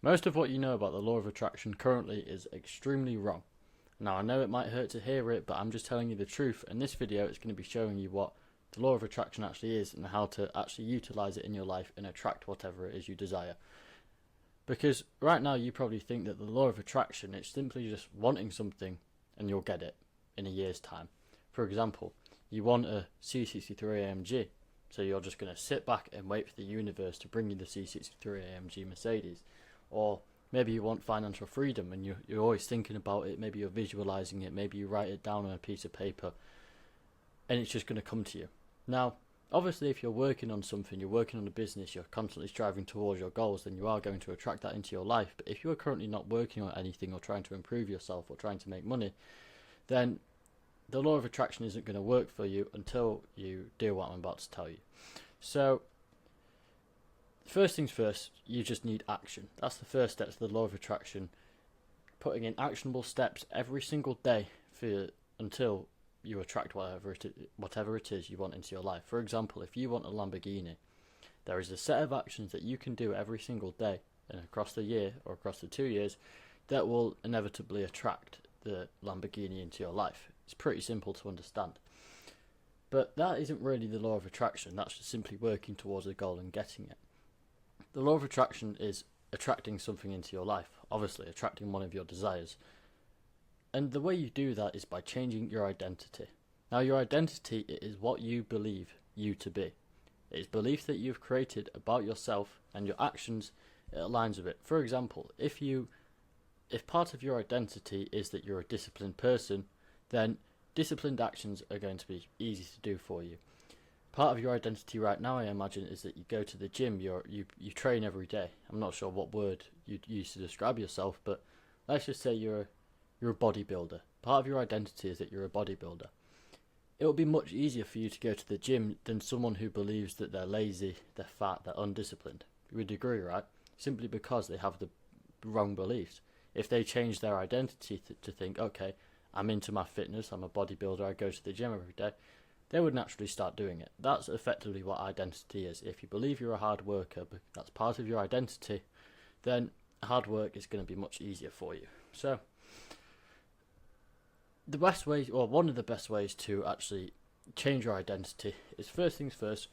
Most of what you know about the law of attraction currently is extremely wrong. Now, I know it might hurt to hear it, but I'm just telling you the truth. In this video, it's going to be showing you what the law of attraction actually is and how to actually utilize it in your life and attract whatever it is you desire. Because right now, you probably think that the law of attraction is simply just wanting something and you'll get it in a year's time. For example, you want a C63 AMG, so you're just going to sit back and wait for the universe to bring you the C63 AMG Mercedes. Or maybe you want financial freedom and you're always thinking about it, maybe you're visualizing it, maybe you write it down on a piece of paper and it's just going to come to you. Now, obviously if you're working on something, you're working on a business, you're constantly striving towards your goals, then you are going to attract that into your life. But if you are currently not working on anything or trying to improve yourself or trying to make money, then the law of attraction isn't going to work for you until you do what I'm about to tell you. So first things first, you just need action. That's the first step to the law of attraction. Putting in actionable steps every single day until you attract whatever it is you want into your life. For example, if you want a Lamborghini, there is a set of actions that you can do every single day and across the year or across the 2 years that will inevitably attract the Lamborghini into your life. It's pretty simple to understand. But that isn't really the law of attraction. That's just simply working towards a goal and getting it. The law of attraction is attracting something into your life, obviously attracting one of your desires. And the way you do that is by changing your identity. Now, your identity is what you believe you to be. It is belief that you've created about yourself, and your actions, it aligns with it. For example, if part of your identity is that you're a disciplined person, then disciplined actions are going to be easy to do for you. Part of your identity right now, I imagine, is that you go to the gym, you train every day. I'm not sure what word you'd use to describe yourself, but let's just say you're a bodybuilder. Part of your identity is that you're a bodybuilder. It will be much easier for you to go to the gym than someone who believes that they're lazy, they're fat, they're undisciplined. You would agree, right? Simply because they have the wrong beliefs. If they change their identity to think, okay, I'm into my fitness, I'm a bodybuilder, I go to the gym every day, they would naturally start doing it. That's effectively what identity is. If you believe you're a hard worker, but that's part of your identity, then hard work is going to be much easier for you. So, the best way, or one of the best ways to actually change your identity is, first things first,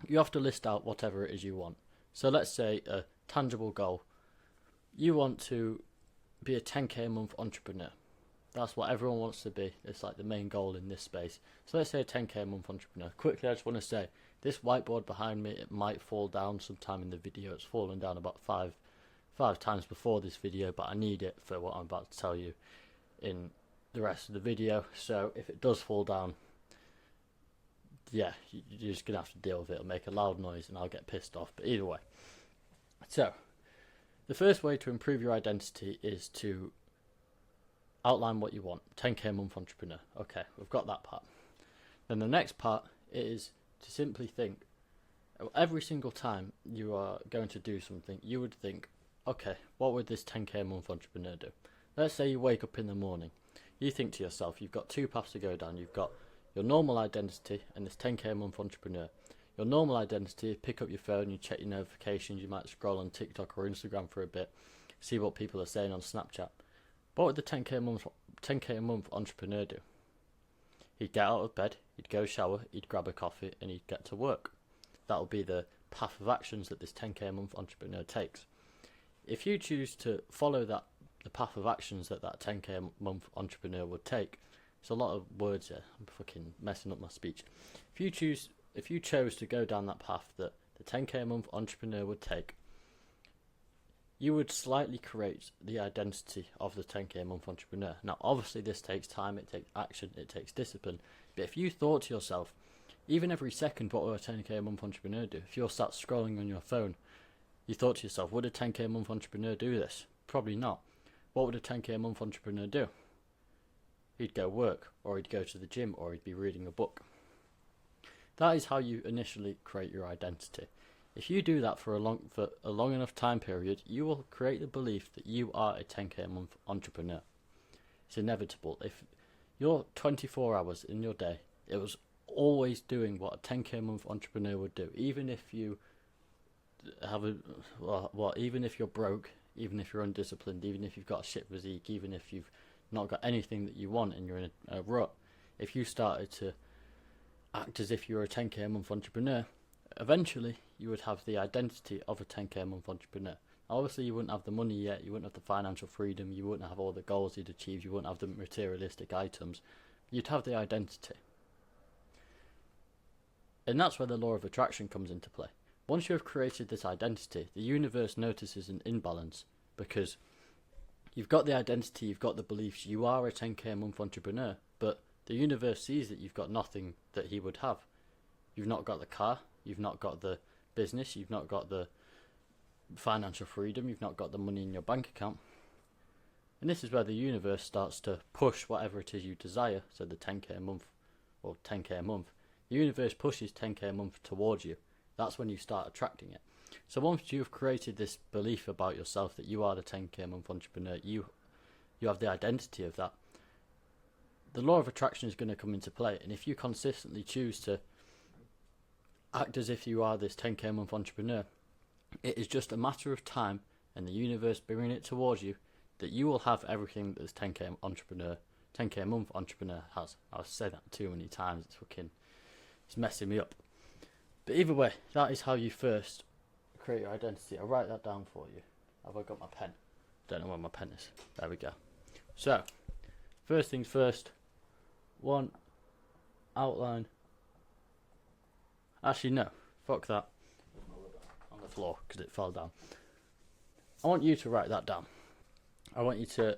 you have to list out whatever it is you want. So let's say a tangible goal. You want to be a 10k a month entrepreneur. That's what everyone wants to be. It's like the main goal in this space. So let's say a 10k a month entrepreneur. Quickly, I just want to say, this whiteboard behind me, it might fall down sometime in the video. It's fallen down about five times before this video, but I need it for what I'm about to tell you in the rest of the video. So if it does fall down, yeah, you're just going to have to deal with it. It'll make a loud noise and I'll get pissed off. But either way. So, the first way to improve your identity is to outline what you want. 10k a month entrepreneur. Okay, we've got that part. Then the next part is to simply think, every single time you are going to do something, you would think, okay, what would this 10k a month entrepreneur do? Let's say you wake up in the morning. You think to yourself, you've got two paths to go down. You've got your normal identity and this 10k a month entrepreneur. Your normal identity, pick up your phone, you check your notifications, you might scroll on TikTok or Instagram for a bit, see what people are saying on Snapchat. What would the 10k a month entrepreneur do? He'd get out of bed, he'd go shower, he'd grab a coffee, and he'd get to work. That would be the path of actions that this 10k a month entrepreneur takes. If you choose to follow the path of actions that 10k a month entrepreneur would take, it's a lot of words here. I'm fucking messing up my speech. If you chose to go down that path that the 10k a month entrepreneur would take, you would slightly create the identity of the 10k a month entrepreneur. Now, obviously, this takes time, it takes action, it takes discipline. But if you thought to yourself, even every second, what would a 10k a month entrepreneur do? If you're sat scrolling on your phone, you thought to yourself, would a 10k a month entrepreneur do this? Probably not. What would a 10k a month entrepreneur do? He'd go work, or he'd go to the gym, or he'd be reading a book. That is how you initially create your identity. If you do that for a long enough time period, you will create the belief that you are a 10k a month entrepreneur. It's inevitable. If you're 24 hours in your day, it was always doing what a 10k a month entrepreneur would do. Even if you have even if you're broke, even if you're undisciplined, even if you've got a shit physique, even if you've not got anything that you want and you're in a rut, if you started to act as if you were a 10k a month entrepreneur, eventually you would have the identity of a 10k a month entrepreneur. Obviously you wouldn't have the money yet, you wouldn't have the financial freedom, you wouldn't have all the goals you'd achieve, you wouldn't have the materialistic items, you'd have the identity. And that's where the law of attraction comes into play. Once you have created this identity, the universe notices an imbalance, because you've got the identity, you've got the beliefs, you are a 10k a month entrepreneur, but the universe sees that you've got nothing that he would have. You've not got the car, you've not got the business, you've not got the financial freedom, you've not got the money in your bank account. And this is where the universe starts to push whatever it is you desire, so the 10k a month, or 10k a month. The universe pushes 10k a month towards you. That's when you start attracting it. So once you've created this belief about yourself that you are the 10k a month entrepreneur, you have the identity of that, the law of attraction is going to come into play. And if you consistently choose to act as if you are this 10k a month entrepreneur, it is just a matter of time, and the universe bringing it towards you, that you will have everything that this 10k a month entrepreneur has. I've said that too many times, it's messing me up. But either way, that is how you first create your identity. I'll write that down for you. Have I got my pen? Don't know where my pen is. There we go. So, first things first. 1. Outline. Actually, no. Fuck that. On the floor, because it fell down. I want you to write that down. I want you to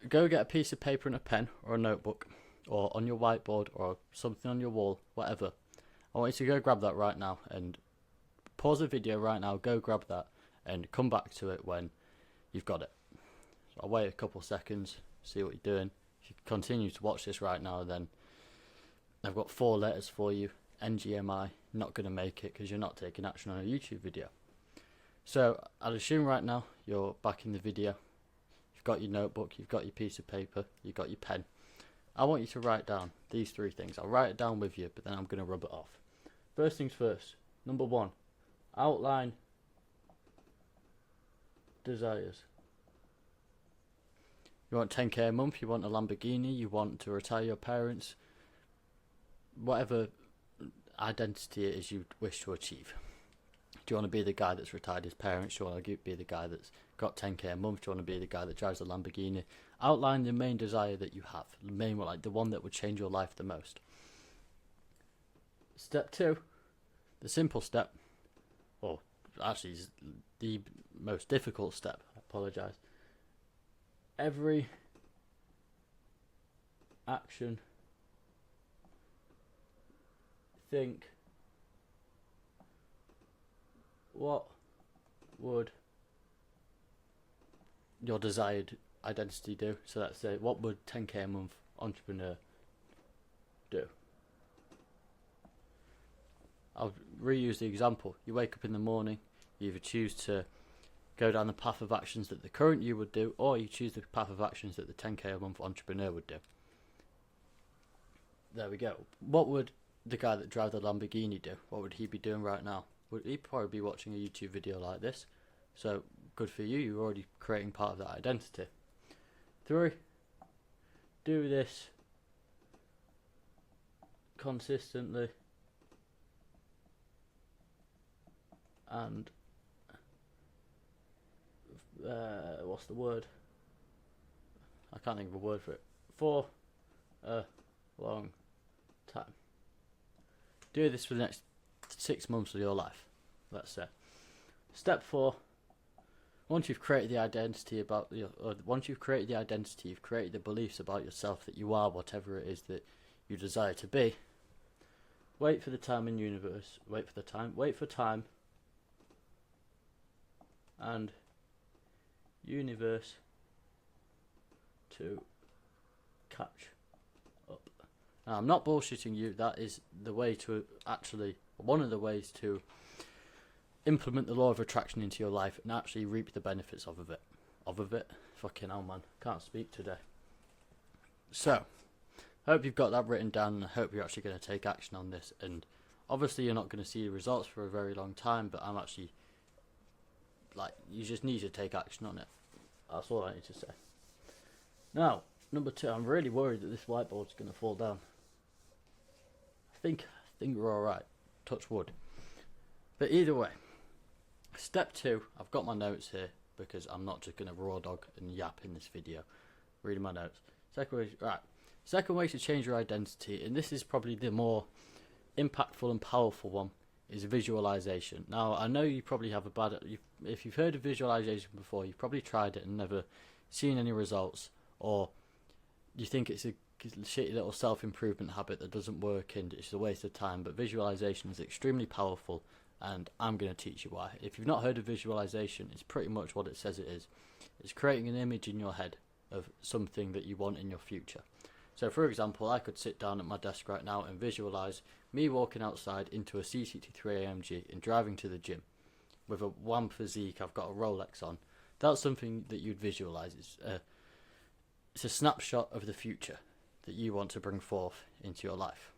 go get a piece of paper and a pen, or a notebook, or on your whiteboard, or something on your wall, whatever. I want you to go grab that right now, and pause the video right now, go grab that, and come back to it when you've got it. So I'll wait a couple seconds, see what you're doing. If you continue to watch this right now, then I've got 4 letters for you. NGMI, not going to make it because you're not taking action on a YouTube video. So I'll assume right now you're back in the video. You've got your notebook, you've got your piece of paper, you've got your pen. I want you to write down these 3 things. I'll write it down with you, but then I'm going to rub it off. First things first. Number 1, outline desires. You want 10k a month, you want a Lamborghini, you want to retire your parents, whatever identity it is you wish to achieve. Do you want to be the guy that's retired his parents? Do you want to be the guy that's got 10k a month? Do you want to be the guy that drives a Lamborghini? Outline the main desire that you have, the main one, like the one that would change your life the most. Step 2, the simple step, or actually is the most difficult step, I apologise. Every action, think, what would your desired identity do? So let's say, what would 10k a month entrepreneur do? I'll reuse the example. You wake up in the morning, you either choose to go down the path of actions that the current you would do, or you choose the path of actions that the 10k a month entrepreneur would do. There we go. What would the guy that drives the Lamborghini do? What would he be doing right now? Would he probably be watching a YouTube video like this? So good for you, you're already creating part of that identity. 3, do this consistently and what's the word? I can't think of a word for it. For a long time. Do this for the next 6 months of your life, let's say. Step 4. Once you've created the identity you've created the beliefs about yourself that you are whatever it is that you desire to be. Wait for the time in universe. Wait for time, and universe to catch up. Now, I'm not bullshitting you. That is the way to one of the ways to implement the law of attraction into your life and actually reap the benefits of it. Fucking hell, man. Can't speak today. So, I hope you've got that written down, and I hope you're actually going to take action on this. And obviously you're not going to see the results for a very long time, but I'm actually like, you just need to take action on it. That's all I need to say. Now, number 2, I'm really worried that this whiteboard's going to fall down. I think we're alright. Touch wood. But either way, step 2, I've got my notes here because I'm not just going to raw dog and yap in this video. Reading my notes. Second way to change your identity, and this is probably the more impactful and powerful one, is visualization. Now, I know you probably have if you've heard of visualization before, you've probably tried it and never seen any results, or you think it's a shitty little self-improvement habit that doesn't work and it's a waste of time. But visualization is extremely powerful, and I'm going to teach you why. If you've not heard of visualization, it's pretty much what it says it is. It's creating an image in your head of something that you want in your future. So for example, I could sit down at my desk right now and visualize me walking outside into a C63 AMG and driving to the gym with a wham physique. I've got a Rolex on. That's something that you'd visualize. It's a snapshot of the future that you want to bring forth into your life.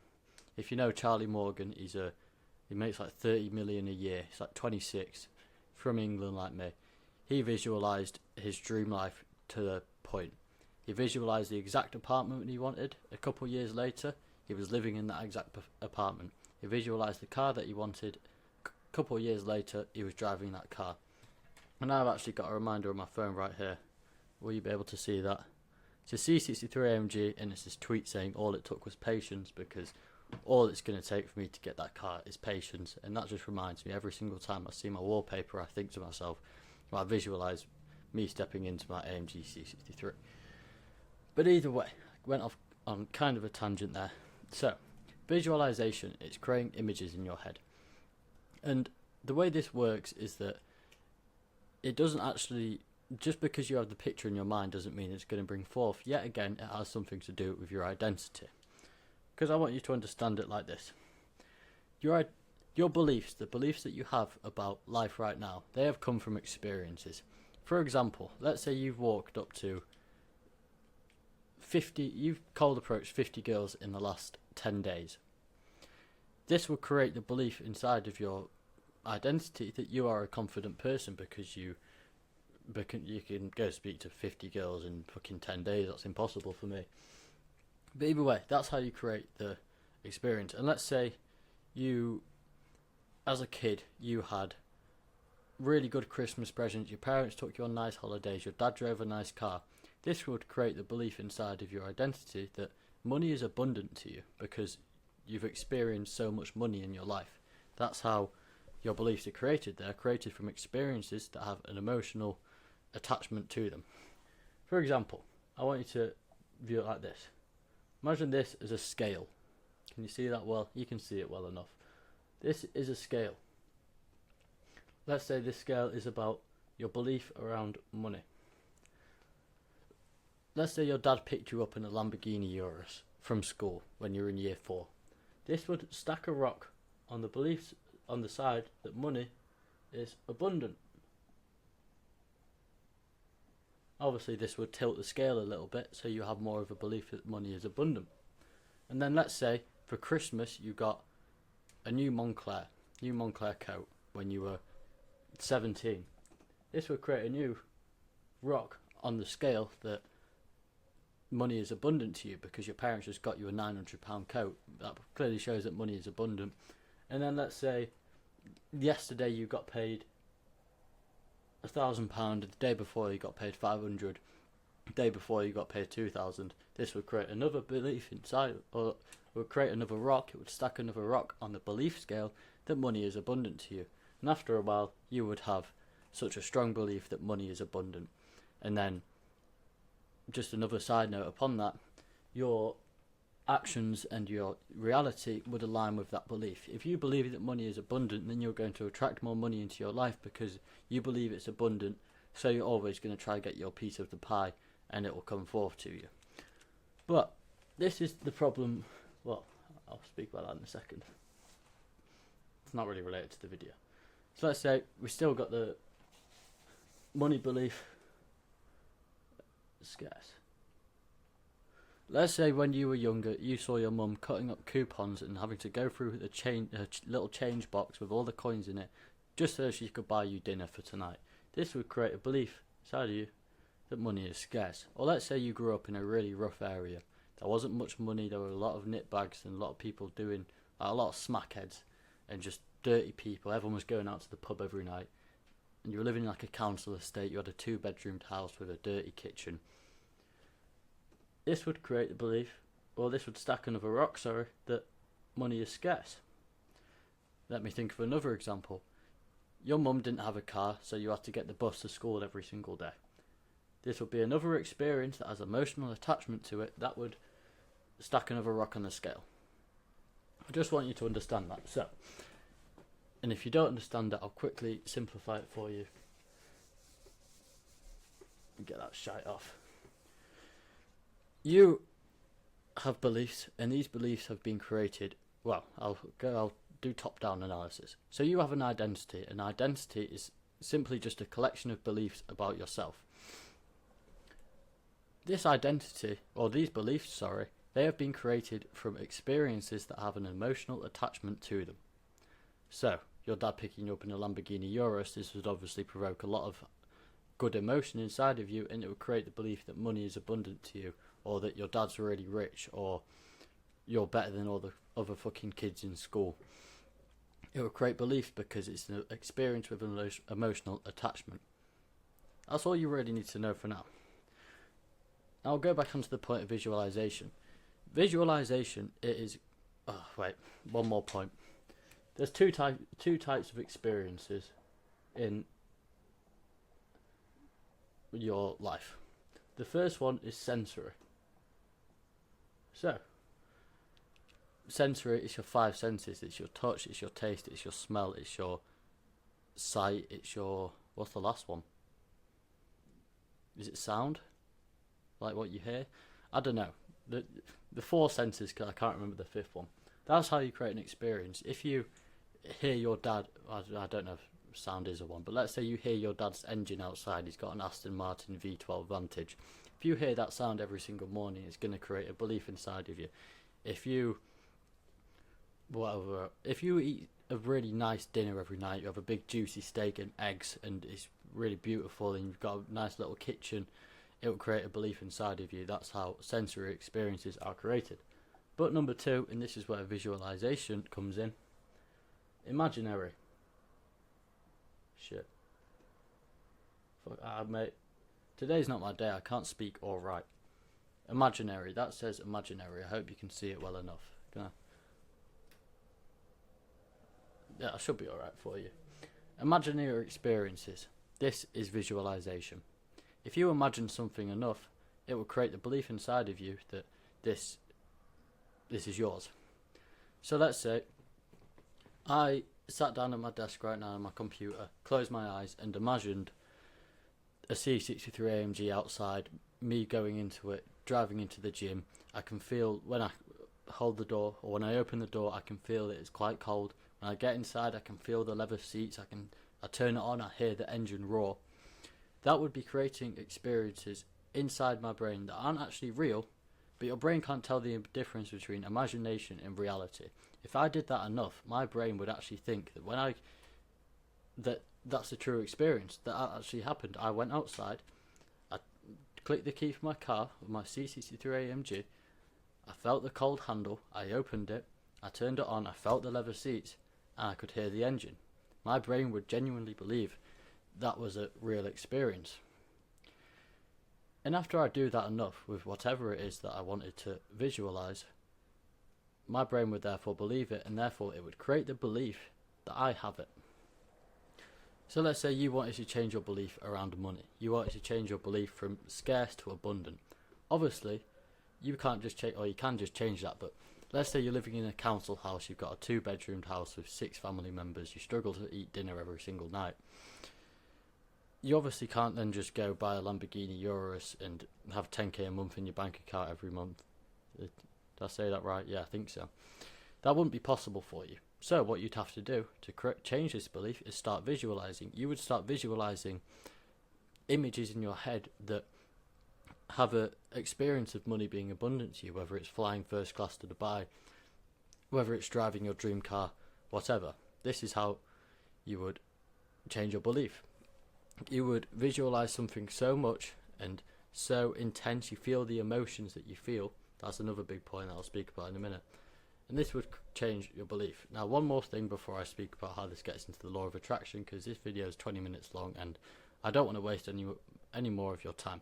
If you know Charlie Morgan, he makes like 30 million a year. He's like 26, from England like me. He visualized his dream life to the point. He visualized the exact apartment he wanted. A couple of years later, he was living in that exact apartment. He visualized the car that he wanted. A couple of years later, he was driving that car. And I've actually got a reminder on my phone right here. Will you be able to see that? It's a C63 AMG, and it's this tweet saying all it took was patience, because all it's going to take for me to get that car is patience. And that just reminds me, every single time I see my wallpaper, I think to myself, well, I visualise me stepping into my AMG C63. But either way, I went off on kind of a tangent there. So, visualization is creating images in your head. And the way this works is that it doesn't actually, just because you have the picture in your mind doesn't mean it's going to bring forth. Yet again, it has something to do with your identity. Because I want you to understand it like this. Your beliefs, the beliefs that you have about life right now, they have come from experiences. For example, let's say you've walked up to you've cold approached 50 girls in the last 10 days. This will create the belief inside of your identity that you are a confident person because you can go speak to 50 girls in fucking 10 days. That's impossible for me. But either way, that's how you create the experience. And let's say you, as a kid, you had really good Christmas presents, your parents took you on nice holidays, your dad drove a nice car. This would create the belief inside of your identity that money is abundant to you because you've experienced so much money in your life. That's how your beliefs are created. They're created from experiences that have an emotional attachment to them. For example, I want you to view it like this. Imagine this as a scale. Can you see that well? You can see it well enough. This is a scale. Let's say this scale is about your belief around money. Let's say your dad picked you up in a Lamborghini Urus from school when you were in year 4. This would stack a rock on the beliefs on the side that money is abundant. Obviously this would tilt the scale a little bit so you have more of a belief that money is abundant. And then let's say for Christmas you got a new Moncler coat when you were 17. This would create a new rock on the scale that money is abundant to you because your parents just got you a £900 coat. That clearly shows that money is abundant. And then let's say yesterday you got paid £1,000, the day before you got paid 500, the day before you got paid 2,000. This would create another belief inside, or would create another rock. It would stack another rock on the belief scale that money is abundant to you. And after a while you would have such a strong belief that money is abundant. And then just another side note upon that, your actions and your reality would align with that belief. If you believe that money is abundant, then you're going to attract more money into your life because you believe it's abundant, so you're always going to try to get your piece of the pie and it will come forth to you. But this is the problem. Well, I'll speak about that in a second. It's not really related to the video. So let's say we still got the money belief scarce. Let's say when you were younger, you saw your mum cutting up coupons and having to go through the little change box with all the coins in it, just so she could buy you dinner for tonight. This would create a belief inside of you that money is scarce. Or let's say you grew up in a really rough area. There wasn't much money, there were a lot of nitbags and a lot of people doing, a lot of smackheads and just dirty people. Everyone was going out to the pub every night. And you were living in like a council estate, you had a 2-bedroomed house with a dirty kitchen. This would create the belief, or this would stack another rock, that money is scarce. Let me think of another example. Your mum didn't have a car, so you had to get the bus to school every single day. This would be another experience that has emotional attachment to it that would stack another rock on the scale. I just want you to understand that. So, and if you don't understand it, I'll quickly simplify it for you. Get that shite off. You have beliefs, and these beliefs have been created. Well, I'll do top-down analysis. So you have an identity. An identity is simply just a collection of beliefs about yourself. This identity, or these beliefs, sorry, they have been created from experiences that have an emotional attachment to them. So, your dad picking you up in a Lamborghini Urus, this would obviously provoke a lot of good emotion inside of you, and it would create the belief that money is abundant to you, or that your dad's really rich, or you're better than all the other fucking kids in school. It will create belief because it's an experience with an emotional attachment. That's all you really need to know for now. I'll go back onto the point of visualization. Visualization, it is... Oh, wait, one more point. There's two types of experiences in your life. The first one is sensory. So, sensory is your 5 senses. It's your touch, it's your taste, it's your smell, it's your sight, it's your... What's the last one? Is it sound? Like what you hear? I don't know. The 4 senses, because I can't remember the 5th one. That's how you create an experience. If you hear your dad... I don't know if sound is a one, but let's say you hear your dad's engine outside. He's got an Aston Martin V12 Vantage. If you hear that sound every single morning, it's going to create a belief inside of you. If you eat a really nice dinner every night, you have a big juicy steak and eggs, and it's really beautiful, and you've got a nice little kitchen, it will create a belief inside of you. That's how sensory experiences are created. But number 2, and this is where visualization comes in, imaginary. Shit. Fuck, mate. Today's not my day, I can't speak or write. Imaginary, that says imaginary. I hope you can see it well enough. Yeah, I should be alright for you. Imaginary experiences. This is visualization. If you imagine something enough, it will create the belief inside of you that this is yours. So let's say I sat down at my desk right now on my computer, closed my eyes and imagined a C63 AMG outside, me going into it, driving into the gym. I can feel when I hold the door, or when I open the door, I can feel that it's quite cold. When I get inside, I can feel the leather seats. I turn it on, I hear the engine roar. That would be creating experiences inside my brain that aren't actually real, but your brain can't tell the difference between imagination and reality. If I did that enough, my brain would actually think that that's a true experience, that actually happened. I went outside, I clicked the key for my car, my C63 AMG, I felt the cold handle, I opened it, I turned it on, I felt the leather seats, and I could hear the engine. My brain would genuinely believe that was a real experience. And after I do that enough with whatever it is that I wanted to visualize, my brain would therefore believe it, and therefore it would create the belief that I have it. So let's say you wanted to change your belief around money. You wanted to change your belief from scarce to abundant. Obviously, you can't just change, or you can just change that, but let's say you're living in a council house, you've got a 2-bedroomed house with 6 family members, you struggle to eat dinner every single night. You obviously can't then just go buy a Lamborghini Urus and have 10k a month in your bank account every month. Did I say that right? Yeah, I think so. That wouldn't be possible for you. So what you'd have to do to change this belief is start visualizing. You would start visualizing images in your head that have an experience of money being abundant to you, whether it's flying first class to Dubai, whether it's driving your dream car, whatever. This is how you would change your belief. you would visualize something so much and so intense, you feel the emotions that you feel. That's another big point that I'll speak about in a minute. And this would change your belief. Now, one more thing before I speak about how this gets into the law of attraction, because this video is 20 minutes long and I don't want to waste any more of your time.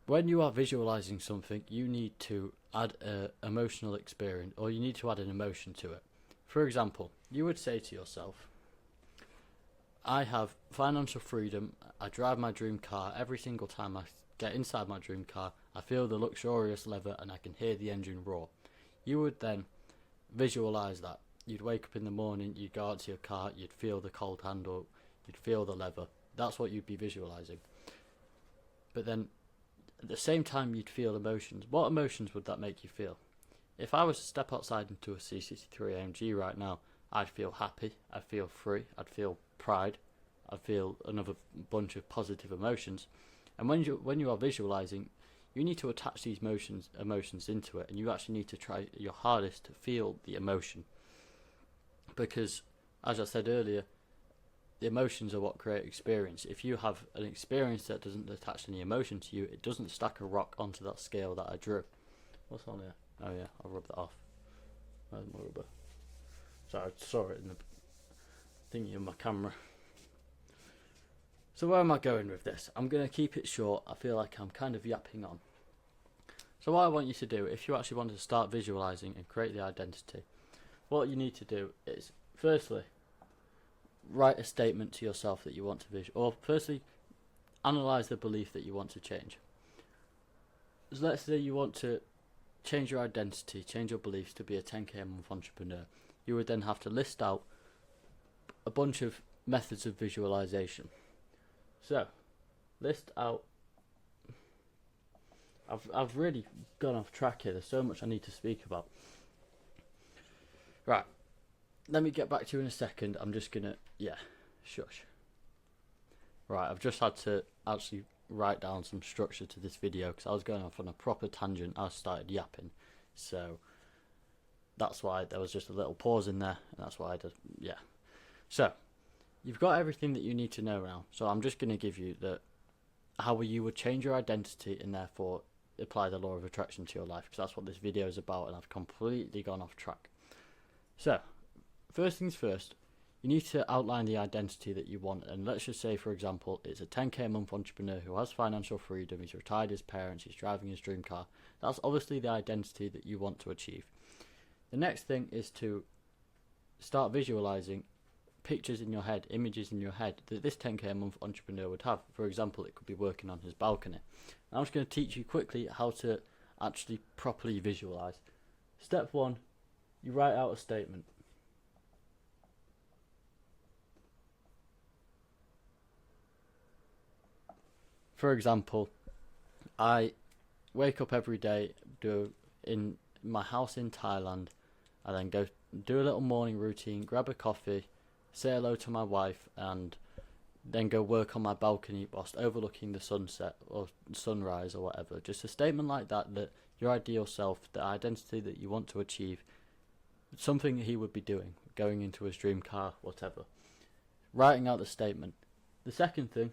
When you are visualizing something, you need to add an emotional experience, or you need to add an emotion to it. For example, you would say to yourself, I have financial freedom, I drive my dream car. Every single time I get inside my dream car, I feel the luxurious leather and I can hear the engine roar. You would then visualize that. You'd wake up in the morning, you'd go out to your car, you'd feel the cold handle, you'd feel the leather. That's what you'd be visualizing. But then at the same time you'd feel emotions. What emotions would that make you feel? If I was to step outside into a C63 AMG right now, I'd feel happy, I'd feel free, I'd feel pride, I'd feel another bunch of positive emotions. And when you are visualizing, you need to attach these emotions into it, and you actually need to try your hardest to feel the emotion. Because, as I said earlier, the emotions are what create experience. If you have an experience that doesn't attach any emotion to you, it doesn't stack a rock onto that scale that I drew. What's on here? Oh yeah, I'll rub that off. Where's my rubber? Sorry, I saw it in the thingy of my camera. So where am I going with this? I'm going to keep it short. I feel like I'm kind of yapping on. So what I want you to do, if you actually want to start visualizing and create the identity, what you need to do is, firstly, write a statement to yourself that you want to visualize, or firstly, analyze the belief that you want to change. So let's say you want to change your identity, change your beliefs to be a 10k a month entrepreneur. You would then have to list out a bunch of methods of visualization. So, list out. I've really gone off track here. There's so much I need to speak about. Right. Let me get back to you in a second. I'm just gonna, shush. Right, I've just had to actually write down some structure to this video because I was going off on a proper tangent. I started yapping, so that's why there was just a little pause in there, and that's why I did, So, you've got everything that you need to know now. So I'm just going to give you how you would change your identity and therefore apply the law of attraction to your life, because that's what this video is about, and I've completely gone off track. So, first things first, you need to outline the identity that you want. And let's just say, for example, it's a 10k a month entrepreneur who has financial freedom, he's retired his parents, he's driving his dream car. That's obviously the identity that you want to achieve. The next thing is to start visualizing pictures in your head, images in your head that this 10k a month entrepreneur would have. For example, it could be working on his balcony. And I'm just going to teach you quickly how to actually properly visualize. Step 1, you write out a statement. For example, I wake up every day, do in my house in Thailand, I then go do a little morning routine, grab a coffee, say hello to my wife, and then go work on my balcony whilst overlooking the sunset or sunrise or whatever. Just a statement like that, that your ideal self, the identity that you want to achieve, something he would be doing, going into his dream car, whatever. Writing out the statement. The second thing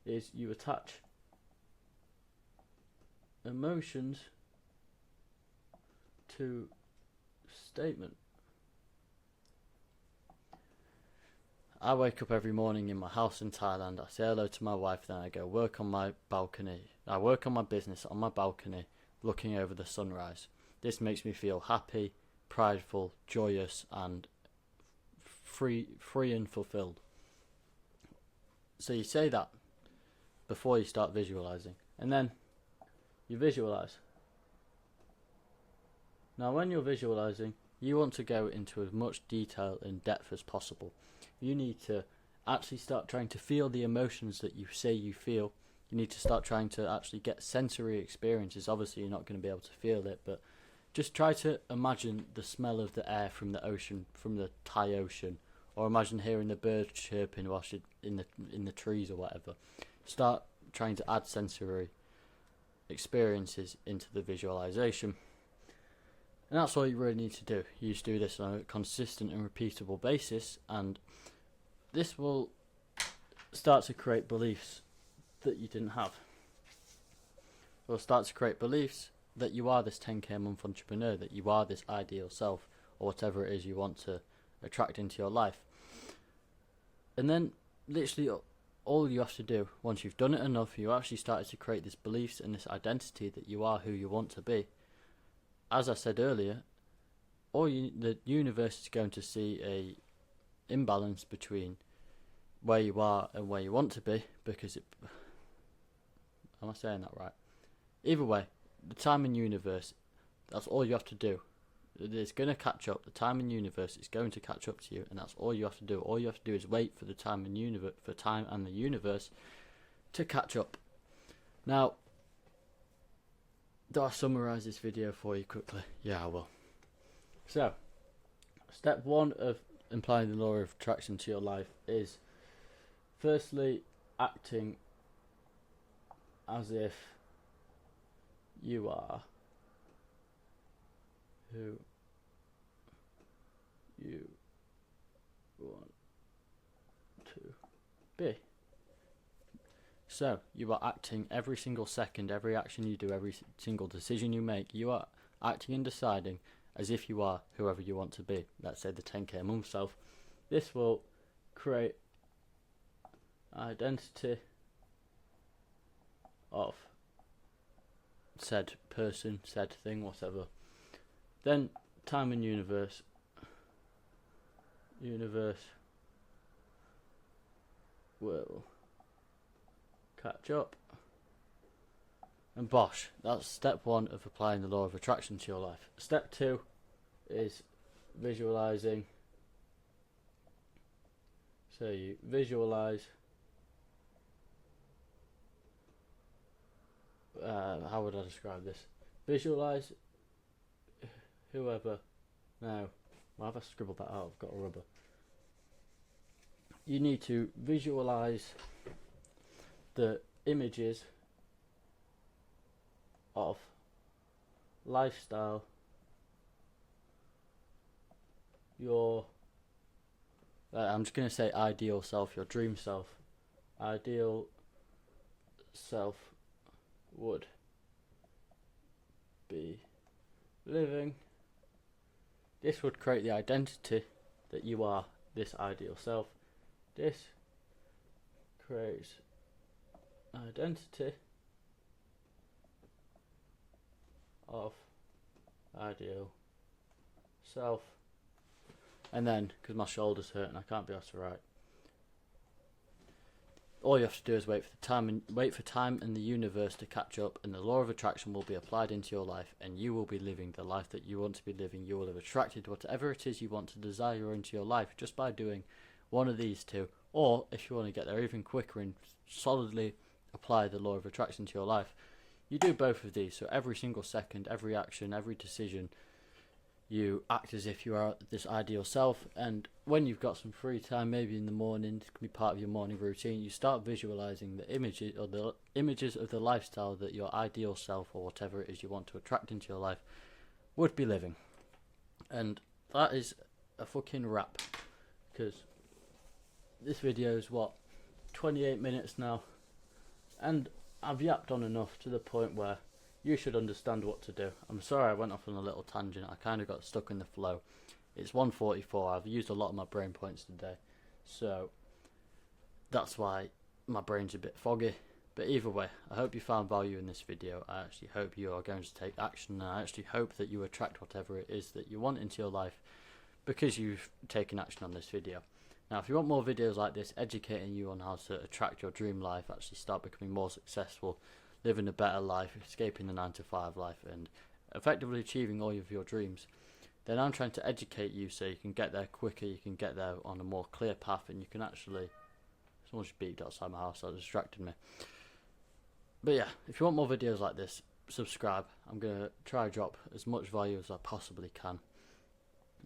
is you attach emotions to statement. I wake up every morning in my house in Thailand, I say hello to my wife, then I go work on my balcony. I work on my business on my balcony, looking over the sunrise. This makes me feel happy, prideful, joyous, and free and fulfilled. So you say that before you start visualizing, and then you visualize. Now when you're visualizing, you want to go into as much detail and depth as possible. You need to actually start trying to feel the emotions that you say you feel. You need to start trying to actually get sensory experiences. Obviously you're not going to be able to feel it, but just try to imagine the smell of the air from the ocean, from the Thai ocean, or imagine hearing the birds chirping whilst you're in the trees or whatever. Start trying to add sensory experiences into the visualization. And that's all you really need to do. You just do this on a consistent and repeatable basis, and this will start to create beliefs that you didn't have. Or start to create beliefs that you are this 10k a month entrepreneur, that you are this ideal self, or whatever it is you want to attract into your life. And then literally all you have to do, once you've done it enough, you actually started to create this beliefs and this identity that you are who you want to be. As I said earlier, the universe is going to see a imbalance between where you are and where you want to be, because am I saying that right? Either way, the time and universe, that's all you have to do. It's going to catch up. The time and universe is going to catch up to you, and that's all you have to do. All you have to do is wait for the time and the universe to catch up. Now, do I summarise this video for you quickly? Yeah, I will. So, step 1 of applying the law of attraction to your life is, firstly, acting as if you are who you want to be. So, you are acting every single second, every action you do, every single decision you make, you are acting and deciding as if you are whoever you want to be. Let's say the 10k a month self. This will create identity of said person, said thing, whatever. Then time and universe will catch up. And bosh, that's step 1 of applying the law of attraction to your life. Step 2 is visualizing. So you visualize, how would I describe this? Visualize whoever. Now, why have I scribbled that out? I've got a rubber. You need to visualize the images of lifestyle your I'm just going to say ideal self, your dream self, ideal self would be living. This would create the identity that you are this ideal self. This creates identity of ideal self. And then, because my shoulder's hurt and I can't be able to write, all you have to do is wait for time and the universe to catch up, and the law of attraction will be applied into your life, and you will be living the life that you want to be living. You will have attracted whatever it is you want to desire into your life just by doing one of these two. Or if you want to get there even quicker and solidly apply the law of attraction to your life, you do both of these. So every single second, every action, every decision, you act as if you are this ideal self. And when you've got some free time, maybe in the morning, it can be part of your morning routine, you start visualizing the images of the lifestyle that your ideal self, or whatever it is you want to attract into your life, would be living. And that is a fucking wrap, because this video is 28 minutes now, and I've yapped on enough to the point where you should understand what to do. I'm sorry I went off on a little tangent. I kind of got stuck in the flow. It's 1:44. I've used a lot of my brain points today, so that's why my brain's a bit foggy. But either way, I hope you found value in this video. I actually hope you are going to take action, and I actually hope that you attract whatever it is that you want into your life because you've taken action on this video. Now, if you want more videos like this, educating you on how to attract your dream life, actually start becoming more successful, living a better life, escaping the 9-to-5 life, and effectively achieving all of your dreams, then I'm trying to educate you so you can get there quicker, you can get there on a more clear path, and you can actually... Someone just beeped outside my house, that distracted me. But yeah, if you want more videos like this, subscribe. I'm going to try to drop as much value as I possibly can.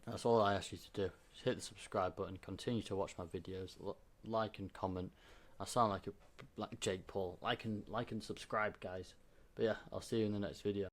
That's all I ask you to do. Just hit the subscribe button, continue to watch my videos, like and comment. I sound like Jake Paul. Like and subscribe, guys. But yeah, I'll see you in the next video.